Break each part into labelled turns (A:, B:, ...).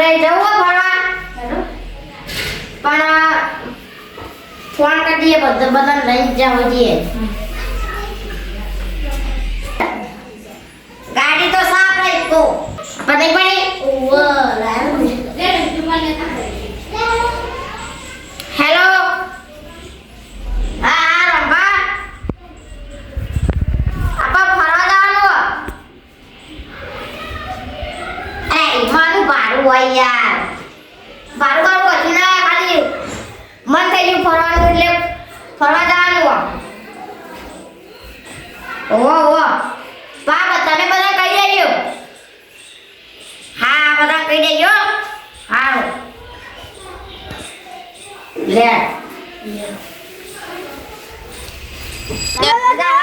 A: આપણે જવું ફરવા પણ ફોન કરી દઈએ બધા લઈ જાવ છીએ ગાડી તો સાફ રહી કો પતે પડી હેલો હા રંભા આપા ફરવા જવાનું અરે મારું ભાડું હોય યાર ભાડું કશું ના ખાલી મન થઈ ગયું ફરવાનું એટલે ફરવા જવાનું ઓહો બાબા તમે બધા કહી દેજો હા બધા કહી દેજો હારું લે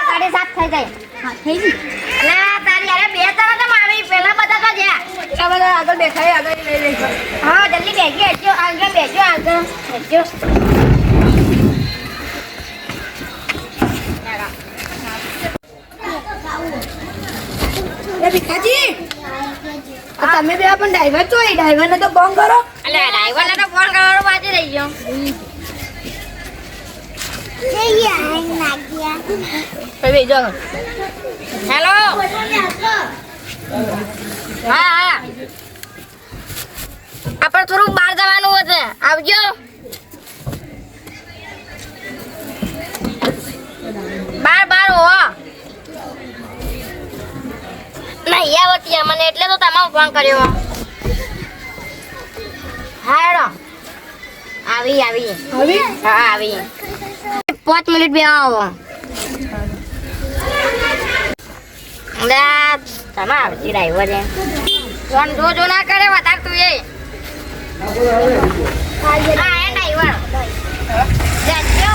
A: ગાડી સાફ થઈ જાય હા થઈ ગઈ અલા તારી યાર બે તરફ તો મારી પહેલા બધા તો જ્યા એટલા બધા આગળ દેખાય આગળ લઈ હા જલ્દી બેસજો આગળ બેસજો એ ભીખાજી તમે બે પણ ડ્રાઈવર છો એ ડ્રાઈવરને તો ફોન કરો અલે ડ્રાઈવરને તો ફોન કરવાનો બાકી રહી ગયો હેલો હા આપણે થોડુંક બહાર જવાનું છે આવજો બાર હો નહીં આવતી મને એટલે તો તમારો ફોન કર્યો હાડો આવી હા આવી 5 મિનિટ બે આવો લે તમે આવતી ડ્રાઈવર છે ફોન જો ના કરે વધાર તું એ હા એ ડ્રાઈવર જજો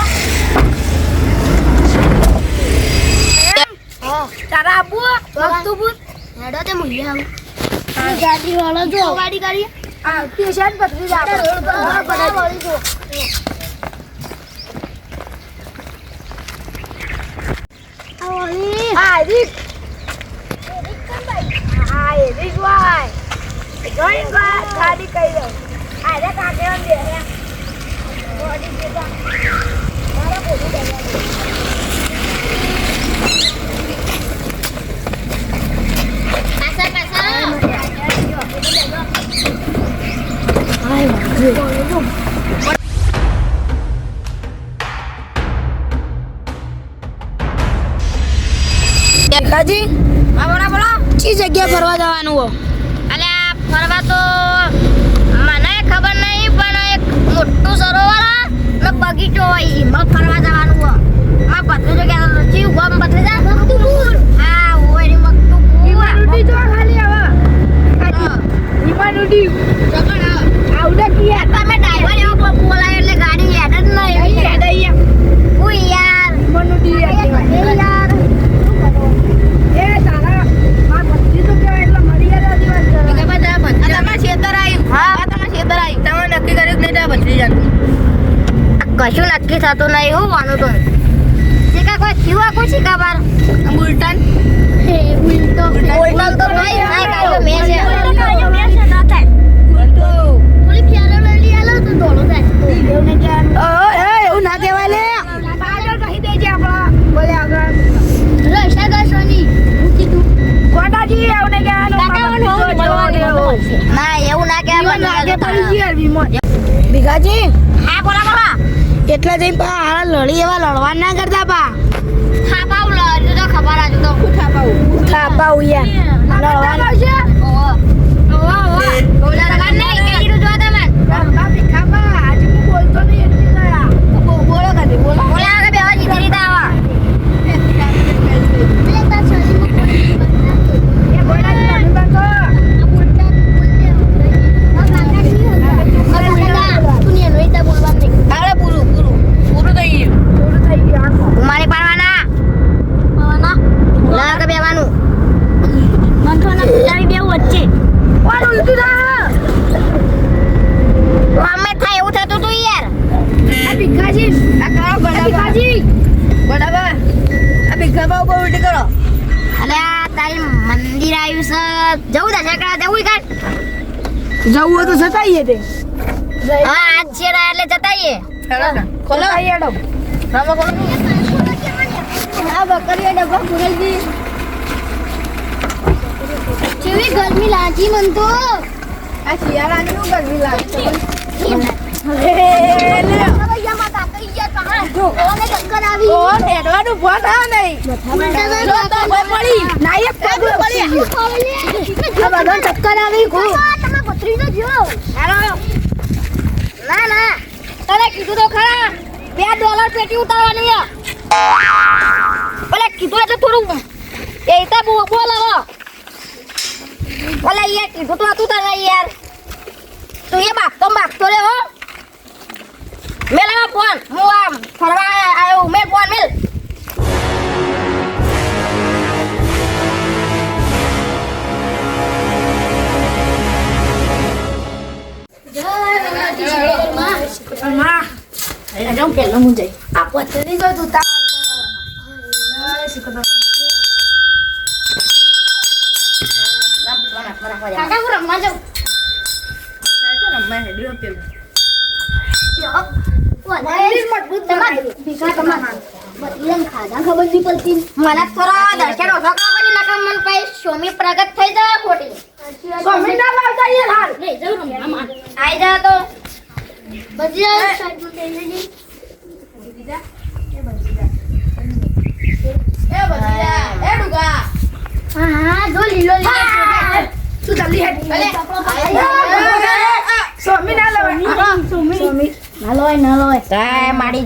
A: તારા આબુ વસ્તુ પૂછ હેડો તે મુલ્ય આવ ગાડી વાળો જો ગાડી કરી આ પેશન્ટ પતરી જા રોડ પર વાળી જો આવલી હા રીક કમ ભાઈ હા એ રીક વાય જોઈન ગાડી કરી દો આ રે કાકે ઓન દે ગાડી દેતા મારા બોલી દે કાજી હા બોલો ચી જગ્યા ફરવા જવાનું હો અલે ફરવા તો મને ખબર નહીં પણ એક મોટું સરોવર ને બગીચો હોય એમાં ફરવા જવાનું હો માં પતરી જો કે ચી ગમ પતરી જા મકતુપુર હા ઓય મકતુપુર રૂટી જો ખાલી આવા કાજી ઈમાં રૂટી જકણ આવડે કિયા તમે ડ્રાઈવર એવો બોલાય એટલે ગાડી યાદ જ નહીં યાદ અહીંયા ઓય યાર મનુડી યાર એ તારા આ બધી તો કેવા એટલે મર્યાદા દિવસ કરે કે બધા તમાર છેતર આવ્યું હા તમાર છેતર આવ્યું તમે નક્કી કર્યું કે નહીં બદલી જાતું કશું નક્કી થતું નહીં હું વાનું તો શીખા કોઈ થયું કોઈ શીખા બાર ઉલટન હે ઉલટો તો નહીં કાયો મે છે ના થાય ઉલટો થોડી ખ્યાલ લઈ આલો તો દોડો થાય એવું ને એ એવું ના કહેવાય લે પાછળ કહી દેજે આપણા બોલે આગળ રસ્તા ગસોની કીધું કોટાજી એવું ને કહેવાનું ના એવું ના કહેવાનું લાગે પડી ગઈ વિમો ભીખાજી હા બોલા એટલે જઈ પા હારા લડી એવા લડવા ના કરતા પા થાપાઉ લડ તો ખબર આજ તો થાપાઉ યાર લડવા છે ઓ બોલા રગા નહીં કે હીરો જો તમે બા ભીખાપા આજ હું બોલતો નહીં એટલી ગયા બોલો કદી બોલા કે બેવા જીતી લીધા આવા મંદિર આવ્યું છે જવું દશા જવું કાઢ
B: જવું હોય તો જતાઈએ તે
A: હા આજ છે રા એટલે જતાઈએ ખોલો
B: હેડો
A: રામા ખોલો આ બકરીઓ ડબ્બા ખોલી દી કેવી ગરમી લાગી મન તો
B: આ શિયાળાની નું ગરમી લાગે નેટવાનું ફોન આવે નહીં
A: ચક્કર આવી ના ના તને કીધું તો ખરા $2 પેટી ઉતારવાની ભલે કીધું એટલે થોડું એ તો બોલ હવે ભલે યાર કીધું તો હતું તને યાર તું એ બાગતો રે હો મેલ હવે ફોન હું આમ ફરવા આવ્યો મેલ ફોન મેલ સ્વામી પ્રગટ થઈ જાય ખોટી
B: સ્વામી ના લાવતા યાર હાલ
A: આઈ જા તો બધી હા જો લીલો
B: તું જલ્દી હેડ સ્વામી ના લાવવા સ્વામી
A: ના લોય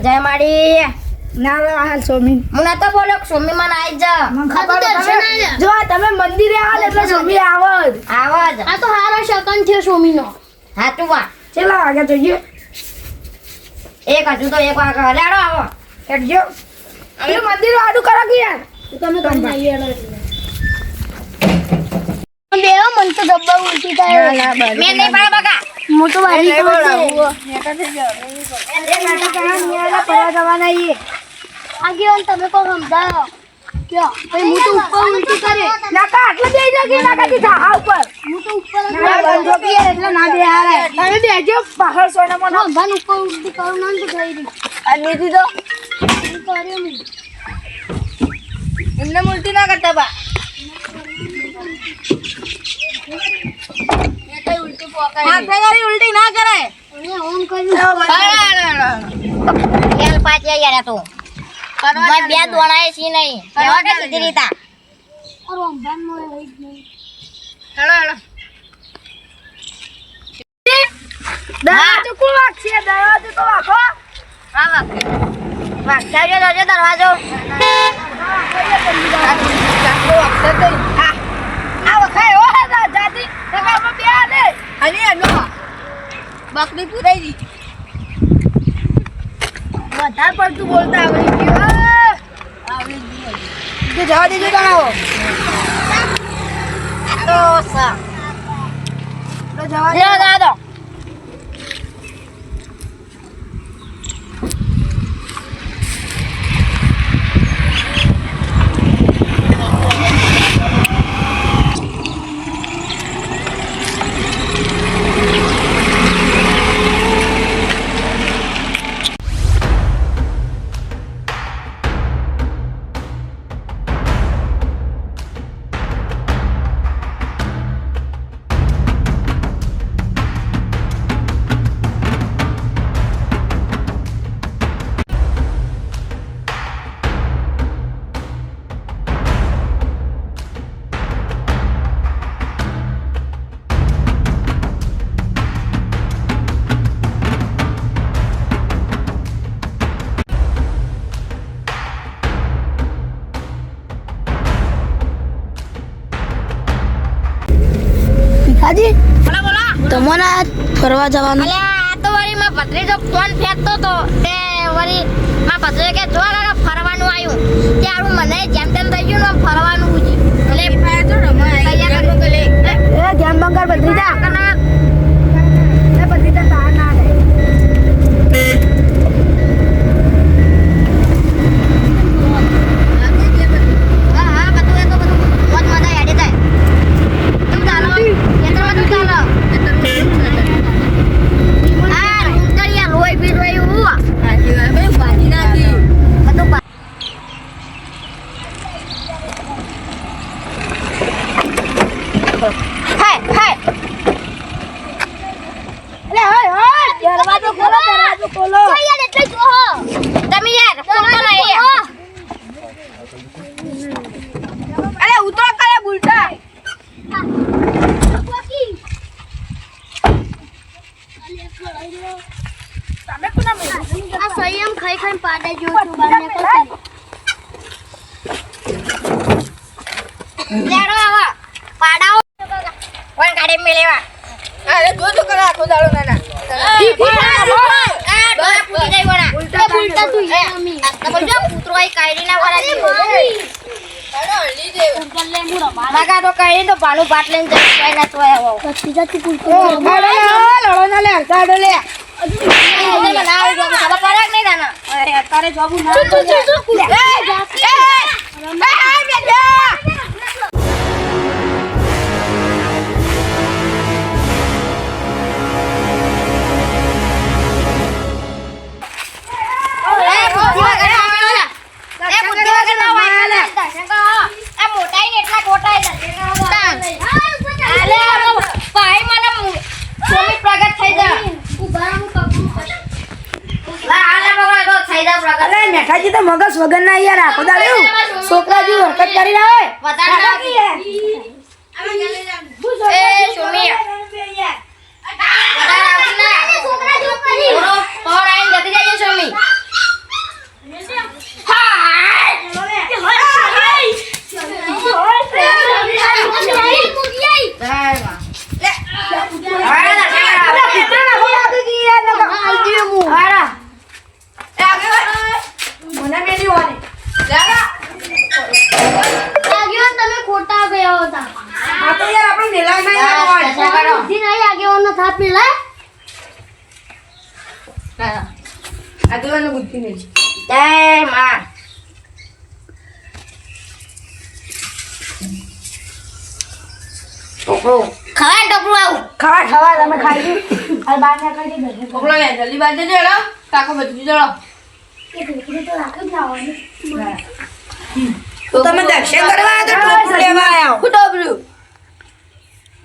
A: જય માડી
B: ના લાવવા હાલ સ્વામી
A: મને તો બોલો સ્વામી મને આઈ જા
B: જો તમે મંદિરે આવો એટલે સ્વામી આવજ
A: આવાજ આ તો હારો શકન થયો સ્વામી નો હાચું વાત
B: કેટલા વાગે જોઈએ
A: એક હજુ તો એક વાગે લેડો આવો
B: હેડજો અરે મંદિર આડું કરો કે યાર
A: તમે બેવો મન તો ડબ્બા ઉલટી થાય મેં નહીં પાડે બકા હું તો વારી આગેવાન તમે કો સમજાવો ક્યો ભાઈ હું તો ઉપર ઉલટી કરે
B: નાકા આટલે બેહી જા કે નાકા થી થા ઉપર
A: હું તો ઉપર
B: બંધો કે યાર એટલે ના બેહારે તમે બેજો બહાર સોના મનો
A: ભાન ઉપર ઉલટી કરું ના તો થઈ રહી
B: આ લીધી તો
A: કર્યો મેં
B: એમને ઉલટી ના કરતા બા ઉલટી ના કરાય
A: ઓન કર્યું પાછી યાર તું બે દોણાય છે નહીં કેવા કે સીધી રીતા અરે અંબાન મોય રહી જ નહીં
B: હેલો દરવાજો કોણ વાગશે દરવાજો તો વાગો
A: હા વાગતા જો દરવાજો
B: આ વખાય હો જાતી તમારો બે આલે અને એનો બકરી પુરાઈ દી વધારે પડતું બોલતા આવડી ગયું તું જવા દેજો જણાવો
A: તો સા
B: તો જવા
A: લે દાદો
B: હાજી
A: બોલા
B: તમને ફરવા જવાનું
A: અલે આ તો વળી માં ભત્રીજો ફોન ફેંકતો તો તે વળી માં ભત્રીજો કે જો લાગે ફરવાનું આવ્યું ત્યારે મને જેમ તેમ થઈ ગયું ને ફરવાનું ઉજી એટલે ફાય તો તૈયાર કરવું કે લે
B: એ ધ્યાન બંગાર બદ્રીજા
A: કના
B: એ બદ્રીજા તાર ના રે
A: હા હા બધું એ તો બધું મોજ મજા યાડી જાય તું ચાલો કેટલા બધું ચાલો તો હાય હાય
B: દરવાજો ખોલો યાર એટલે જો
A: તમે યાર ખોલતો નહીં યાર.
B: અરે ઉતરો કરે બુલટા તમે કોના મેં
A: આ સંયમ ખાઈ ખાઈને પાડે જો છું બારને કરતી લેડો આવા પાડાઓ કોણ ગાડી મે લેવા
B: અરે જો કરે આખો દાડો નાના
A: મગા તો કઈ તો ભાલું પાટ લઈને જઈ ના તો આવો
B: લડો ના લે ગાડો લે
A: ખબર પડે કે નહીં તાના
B: તારે જોબુ ના મેઠાજી તો મગજ વગર ના યાર આખો દાડો છોકરા જેવી હરકત કરી ના
A: તમે ખોટા ગયા હતા
B: આ તો યાર આપણે મેલા ના
A: બુદ્ધિ નહીં આગેવાનો થાપ મેલા
B: આગેવાનો બુદ્ધિ નહીં
A: જય માં ખાવા ટોપરું આવું
B: ખાવા તમે ખાઈ લીધું આ બાર ના કરી દે પકડો યાર જલ્દી બાંધી દે હેડો કાકો બધી જડો તો તમે દર્શન કરવા આવ્યા તો ટોપરું લેવા આવ્યા હું ટોપરું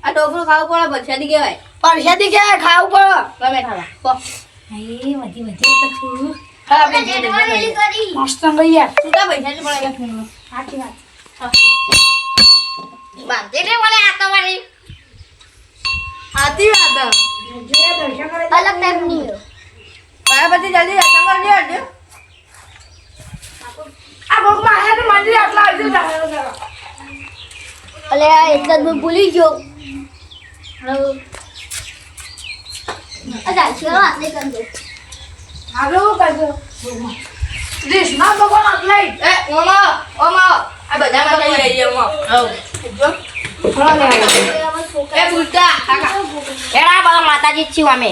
B: આ ટોપરું ખાવું પડે પરસાદી કહેવાય પરસાદી કહેવાય ખાવું પડે તમે ખાવા કો હા મસ્ત ગઈ યાર તું કા પૈસા જ પડે સાચી વાત
A: બાંધે ને બોલે આ તો મારી
B: સાચી વાત દર્શન કરે
A: અલગ ટાઈપની
B: પાયા પછી જલ્દી દર્શન કરી લેજો આ ભોગમાં આયા તો મંદિર આટલા આવી જતા
A: અલે આ એટલે જ ભૂલી ગયો અચ્છા ચલો આટલે કરી દે
B: આગળ કરજો દેશમાં ભગવાન આટલા એ ઓમા આ બધા માં લઈ આવીએ ઓમા હવ જો થોડા લે એ બુલટા કાકા
A: એડા બાબા માતાજી જ છું અમે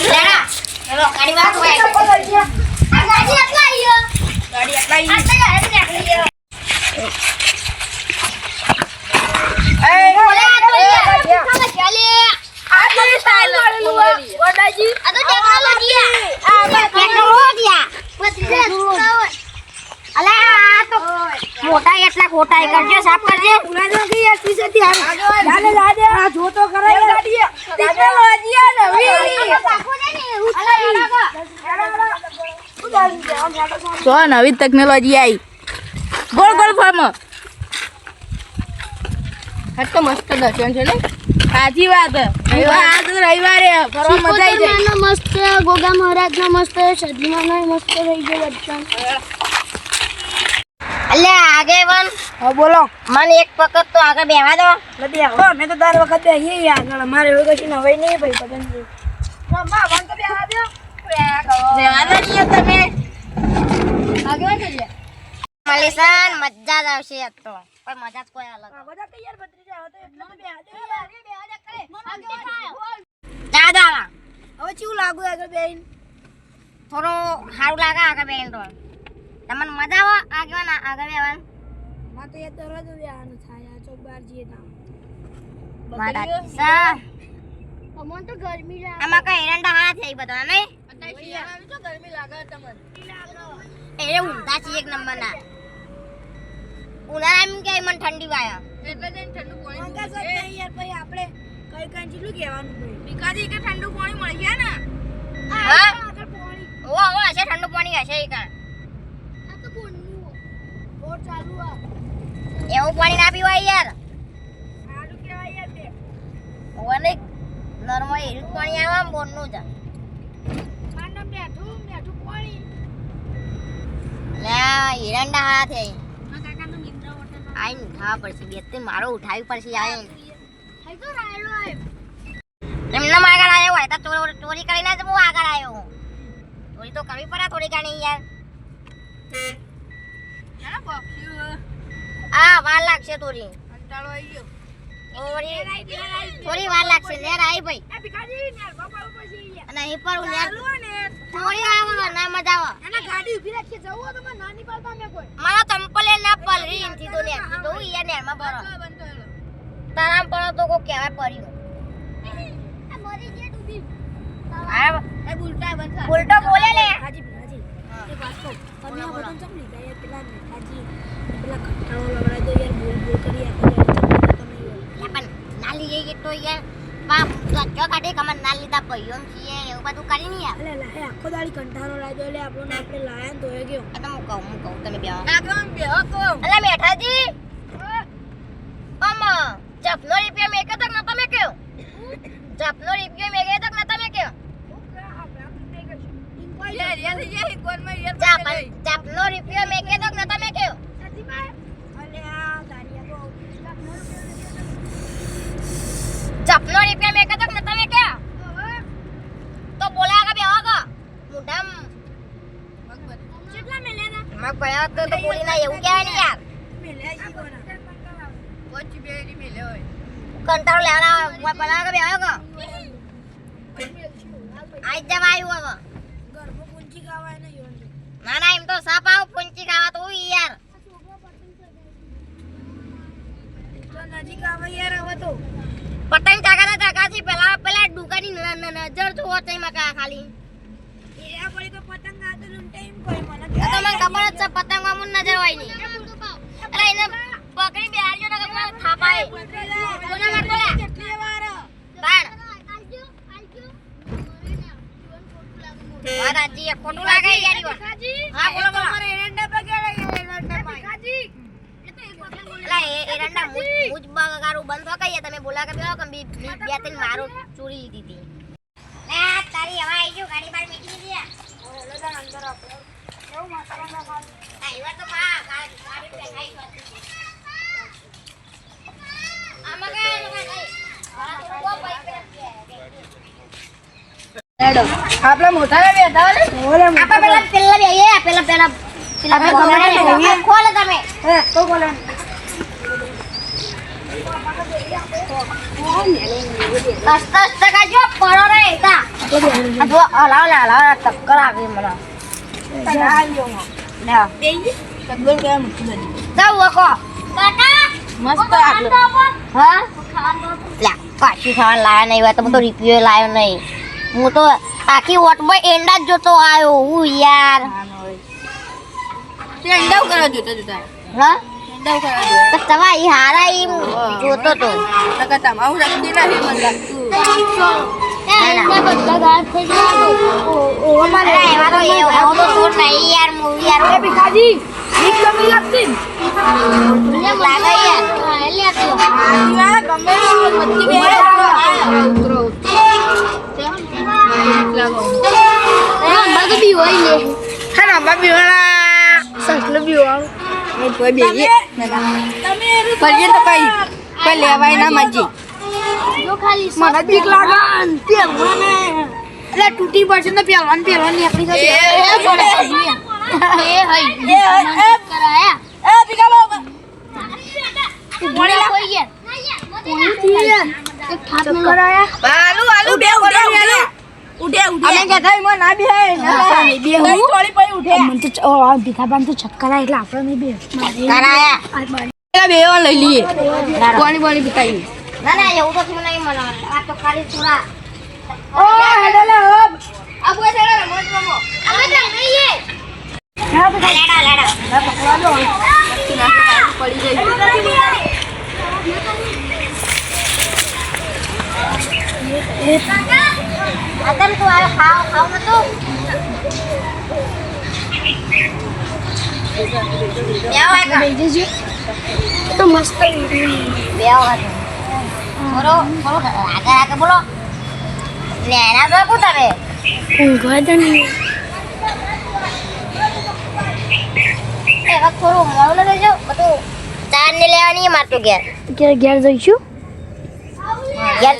A: લેડા ચલો ગાડી વાત હોય આ ગાડી આટલા આયો
B: ગાડી આટલા
A: આટલા હેડ નીકળી
B: એ
A: બોલે આ તો યાર ચાલે
B: આ તો સ્ટાઇલ વડાજી
A: આ તો ટેકનોલોજી અલે આ તો મોટા એટલા ખોટા કરજો સાફ કરજે
B: ઉનાનો કે યાર પીસેથી હાલ જાને આ જો તો કરે ગાડી ટેકનોલોજી આ નવી તો નવી ટેકનોલોજી આવી ગોળ ગોળ ફોર્મ આ તો મસ્ત દર્શન છે ને સાચી વાત આજ રવિવારે ફરવા મજા આવી જાય
A: મસ્ત ગોગા મહારાજ નો મસ્ત સદમાનો મસ્ત રહી ગયો દર્શન અલે આગેવાન
B: હા બોલો
A: મને એક વખત તો આગળ બેહવા દો
B: નથી આવો મેં તો દર વખત બેહીએ આગળ મારે એવું કશું નવાઈ નહીં ભાઈ પતંગ મમ્મા વન તો બેહવા દો બેહવા દો નહીં તમે આગળ ચલે
A: મલેસાન મજા જ આવશે આજ તો કોઈ મજા જ કોઈ અલગ
B: બધા તૈયાર ભત્રીજા હતો એટલે તો બેહવા દો યાર એ બેહવા દે કરે
A: દાદા
B: હવે ચેવું લાગુ આગળ બેહીન
A: થોડો સારું લાગે આગળ બેન તો તમને મજા આવે આગળ આગળ બેવાનું
B: માં તો યાર દરવાજો બેહવાનું થાય આ ચોક બાર જઈએ તા
A: મારા કિસ્સા
B: અમન તો ગરમી લાગે
A: આમાં કઈ એરંડા હાથ થઈ બધા નહીં
B: શિયાળામાં તો ગરમી લાગે તમને
A: એ ઊંધા છે એક નંબર ના ઉનાળામાં કે મને ઠંડી વાય
B: એટલે જઈને ઠંડુ પાણી
A: મંગા સર નહીં યાર પછી આપણે કઈ કઈ જેટલું કહેવાનું ભાઈ
B: ભીખાજી કે ઠંડુ પાણી મળી ગયા ને
A: હા આગળ પાણી
C: ઓ હશે ઠંડુ પાણી હશે ઈ કાં
A: આ તો બોનનું બોર ચાલુ આ
C: એવું પાણી ના પીવાય યાર
A: સારું કહેવાય યાર તે
C: ઓને નોર્મલ એનું પાણી આવે આમ બોરનું જ
A: મારું મીઠું પાણી
C: લે એરંડા હાથ હે
A: આ કાકાનો મિત્ર હોટલ
C: આઈ ઉઠાવા પડશે બે તે મારો ઉઠાવી પડશે આઈ
A: હઈ તો રાયલો આય
C: એમને આગળ આવ્યો હોય તો ચોરી કરીને જ હું આગળ આવ્યો ચોરી તો કરવી પડે થોડી ઘણી યાર
B: ના પક્ષી
C: આ વાર લાગશે થોડી
B: કંટાળો આવી ગયો
C: થોડી વાર લાગશે નેર આવી ભાઈ
A: એ ભીખાજી ને બાપા પછી યાર
C: અને અહીં પર નેર
A: ચાલુ ને
C: થોડી આવે ના મજા આવે
A: એના ગાડી ઊભી રાખી જવું તો મને નાની પાડતા મે કોઈ
C: મારા ચંપલે ના પલરી એમથી તો નેર તો યાર નેરમાં પડો
B: બંધ થયેલો
C: તારામ પડો તો કોઈ કહેવાય પડ્યું
A: આ મરી જે ડૂબી
C: આ
B: એ ઉલટા બંધ થાય
C: ઉલટો બોલે લે
A: હાજી એક વાત કહું તમે આ બટન ચમ લીધા યાર પેલા હાજી પેલા ખટ્ટાઓ લવડાઈ દો યાર બોલ બોલ કરી આપો યાર તમે
C: પણ ના લઈએ તો યાર બાપ ગચ્ચો કાઢી કમર ના લીધા પૈયો છીએ એવું બધું કરી નહીં યાર
A: અલે લા આખો દાડી કંટાળો લાગ્યો એટલે આપણને આપણે લાયા ને તો એ ગયો
C: એ તો હું કહું તમે બે
B: આગળ બેહો તો
C: અલે મેઠાજી અમ ચપનો રૂપિયો મેકે તક ન તમે કયો ચપનો રૂપિયો મેકે તક ન તમે કયો
B: યાર યાર યાર કોણ માં યાર
C: ચપનો રૂપિયો મેકે તક ન તમે કયો ચપનો રૂપિયો મેકે તક ન તમે કયો તો બોલા કે બેહો કે મુઢામ
A: કેટલા મેલ્યા
C: મગ પડ્યા તો બોલી ના એવું કહેવાય ને યાર
A: મેલ્યા જી કોના
B: પછી બેરી મેલે હોય
C: કંટાળો લેવાના પેલા કે બેહો કે આઈ જવા આવ્યું હવે
A: ગરબો પૂંચી ગાવાય ને યોન
C: ના ના એમ તો સાપ આવ પૂંચી ખાવા તો યાર
A: તો નજીક આવે યાર હવે તો
C: પતંગ કાકાના કાકાથી પેલા દુકાની નજર તો હોતે મકા ખાલી
A: એ પડી તો પતંગ આતો ટાઈમ કોઈ મને
C: તો તમને ખબર જ છે પતંગમાં મુન નજર હોય નહીં અરે એને પકડી બેહાડજો ને કે થાપાય કોના મારતો લે
A: કેટલી વાર
C: બાણ વાત આજી એ ખોટું લાગે યાર ઈ વાત. હા બોલો બોલો
A: મારે એરંડા પકડે એરંડા
C: ભીખાજી અલા એરંડા મુજ બગારું બંધ થો કઈએ તમે બોલા કે બેહો કે બે ત્રણ મારો ચોરી લીધી હતી લે તારી હવા આવી ગયો ગાડી બાર મેકી દીધી
A: ઓલો તો અંદર આપણે કેવું મસાલા ખાવ
C: આવ્યો તો પા ગાડી પે ખાઈ આમાં કાય ખાઈ
B: આપણા મોટા બેઠા ને
C: આપા પેલા ખોલ તમે
A: તો બોલે
C: અસ્ત કાજો પડો રે તા જો હલાવ ટક્કર આવી મને ના
B: સગવડ કેમ મૂકી
C: જાવ વકો કાકા
B: મસ્ત આટલો
C: હા લા પાછી ખાવા લાયા નહીં હોય તો હું તો રિપ્યુ લાયો નહીં હું તો આખી વોટમાં એંડા જ જોતો આવ્યો હું યાર
B: તે અંડાવ કરવા જોતા જોતા
C: હા
B: અંડાવ કરવા જોતા
C: તો તમા ઈ હારા ઈ જોતો તો
B: લગા તમારું રાખી ના હે મન લાગતું
C: અરે એવા તો એવો તો છોડ નહીં યાર મૂવી યાર
A: ભીખાજી ભીખ કમી લાગતી
C: લાગે યાર એટલે આટલો
B: યાર ગમે મચ્છી બે ઉતરો
A: બધું બી હોય ને
B: હા રંબા બીવાળા
A: સંકલ બી હોય
B: એ કોઈ બેહી
A: તમે
B: ફરીએ તો કઈ લેવાય ના મજી
A: જો ખાલી
B: મને બીક લાગે
A: મને એટલે તૂટી પડશે ને પહેલવાન નીકળી જશે
B: એ
A: કરાયા
B: એ બીગાલો
A: મોડી કોઈ ગયા ચક્કર આયા
B: આલુ બે ઉઠે અમે કહેતા મો ના બે બે થોડી પડી ઉઠે
A: મને તો ભીખાબાન તો ચક્કર આયા એટલે આપણે નહીં બે
C: કરાયા
B: પેલા બે લઈ લઈએ પાણી પીતાઈ
C: ના ના એવું તો થયું નહીં મને આ તો ખાલી થોડા
B: ઓ હેડલે હબ
C: અબુ છેડો મોજ મમો અમે તો નહીએ લેડા
B: પડી જાય
C: આતમ તું આવે ખાવ નતું
A: તો મસ્ત
C: આગળ બોલો નેના તો કું તમે
A: ઊંઘવા દે ને
C: એ વખત થોડું મોડું ન રહેજો બધું ચાર ને લેવાની મારતું ઘેર
A: ઘેર જઈશું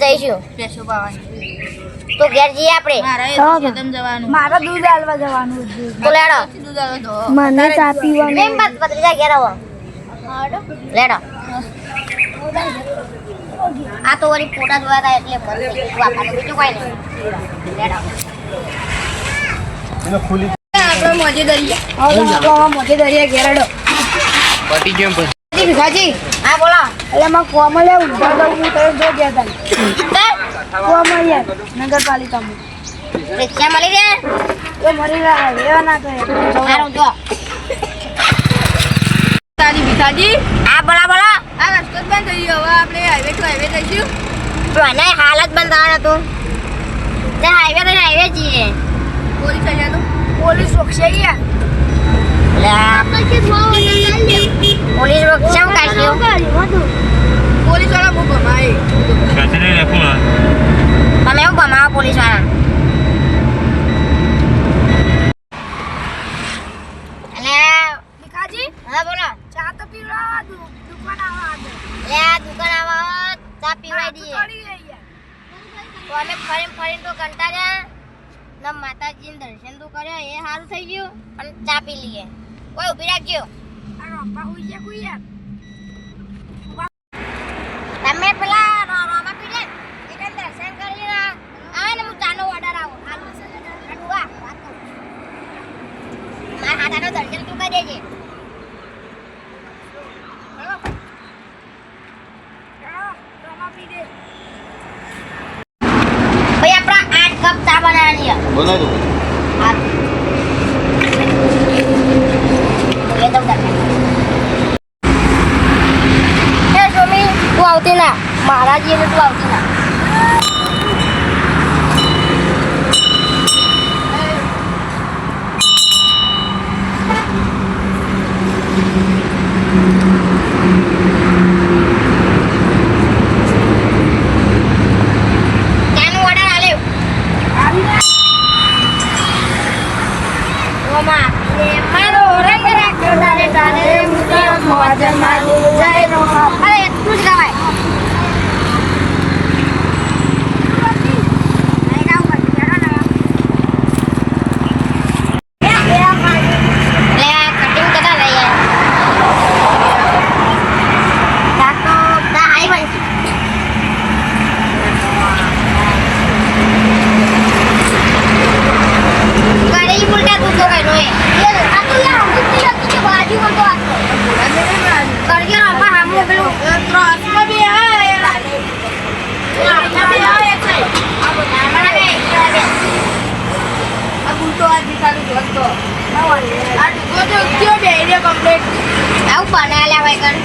C: જઈશું તો ઘેર જઈએ આપણે
B: મારે દૂધ આલવા જવાનું છે.
C: તો લેડો
A: મને ચા પીવાનું
C: બેન બાદ પત્રિકા ઘેર આવો લેડો આ તો વળી ફોટા જોયા હતા એટલે મન થઈ ગયું આપવાનું બીજું કોઈ નહીં લેડો
B: આપણે મોજે દરિયા મોજે દરિયા ઘેરાડો
D: પટી કેમ પછી
B: ભીખાજી
C: હા બોલો
B: એટલે માં કોમલ ઊંઘવા દઉં હું તને જો ગયા હતા કોમલ યાર નગરપાલિકામાં
C: રિક્ષા મળી રે
B: એ મરી રહ્યા એવા ના કહે
C: સારું જો
B: તારી ભીખાજી
C: હા બોલા બોલા
B: આ રસ્તો જ બંધ થઈ ગયો હવે આપણે હાઈવે ટુ હાઈવે જઈશું
C: તો એને હાલત બંધ થવાનું હતું તે હાઈવે તો હાઈવે જઈએ
B: પોલીસ અહીંયા તો પોલીસ રોકશે યાર
C: પોલીસ રોકશે હું કાઢ્યું
B: પોલીસ વાળા બહુ ગમાય
D: કાતરે રાખો
C: તમે એવું ગમાવો પોલીસ વાળા અને
B: ભીખાજી
C: હા બોલો
B: ચા તો પીવડાવવા દુકાન આવવા આગળ
C: લે આ દુકાન આવો ચા પીવડાવી દઈએ
B: પડી ગઈ યાર
C: તો અમે ફરીને તો કંટાળ્યા ને માતાજીને દર્શન તો કર્યો એ સારું થઈ ગયું અને ચા પી લઈએ કોઈ ઊભી રાખજો
B: આ રોપા હોઈ જાય કોઈ યાર
C: તમે પેલા રોમા પી લે એટલે દર્શન કરી લે આ ને હું ચાનો ઓર્ડર આવો હાલો અડુઆ મારા હાથાનો દર્શન તું કરી દેજે
B: રોમા પી દે
C: ભાઈ આપણા 8 કપ ચા બનાવવાની છે
D: બનાવી દો
C: હા એ તો દર્શન એ સોમી તું આવતી ના મહારાજી ને તું આવતી ના ચાનો ઓર્ડર આલ્યો ઓમા એ મારો રંગ રાખ્યો તારે તારે મુજે મોજ મારું જય રોમા અરે એટલું જ ગાવાય આવું બનાવેલા હોય કણ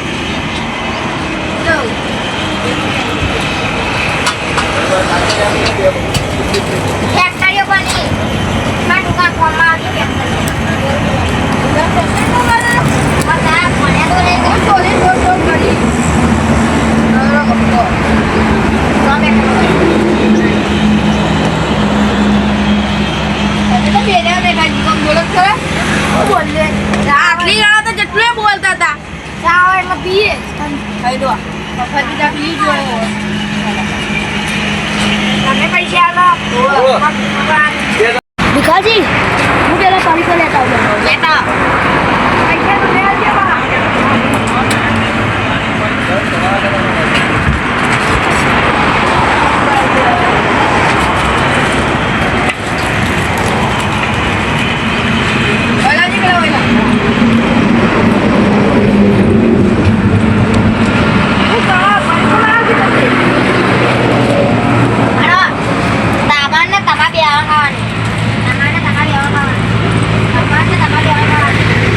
C: ફેક્ટરીઓ બની માં દુકાન ખોલવા આવતી ફેક્ટરી બધા ભણ્યા તો રહી ગયું ચોરી ચોર કરી
B: આટલી ગાળા તો જેટલું બોલતા હતા ચા આવે એટલે પીએ ખાઈ દો મફત ચા પી જો તમે પૈસા આલો
A: ભીખાજી હું પેલા પાણી પર લેતા આવું
C: લેતા
B: પૈસા તો લેવા દેવા
C: તમારે તમારે બે આવા ખાવાની તમારે તમારે બે આવા ખાવાની તમારે તમારે બે આવા ખાવાની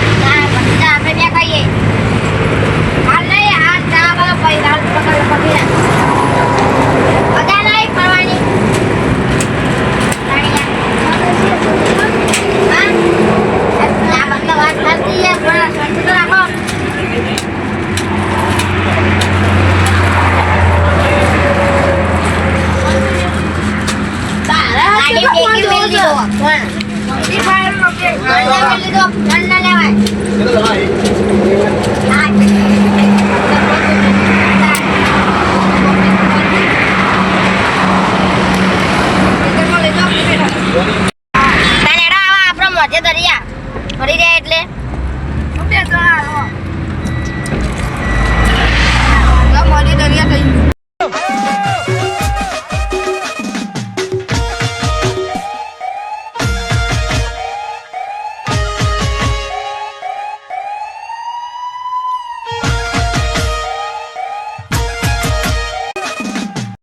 C: નોચે દરિયા ફરી રહ્યા એટલે
B: બે જણા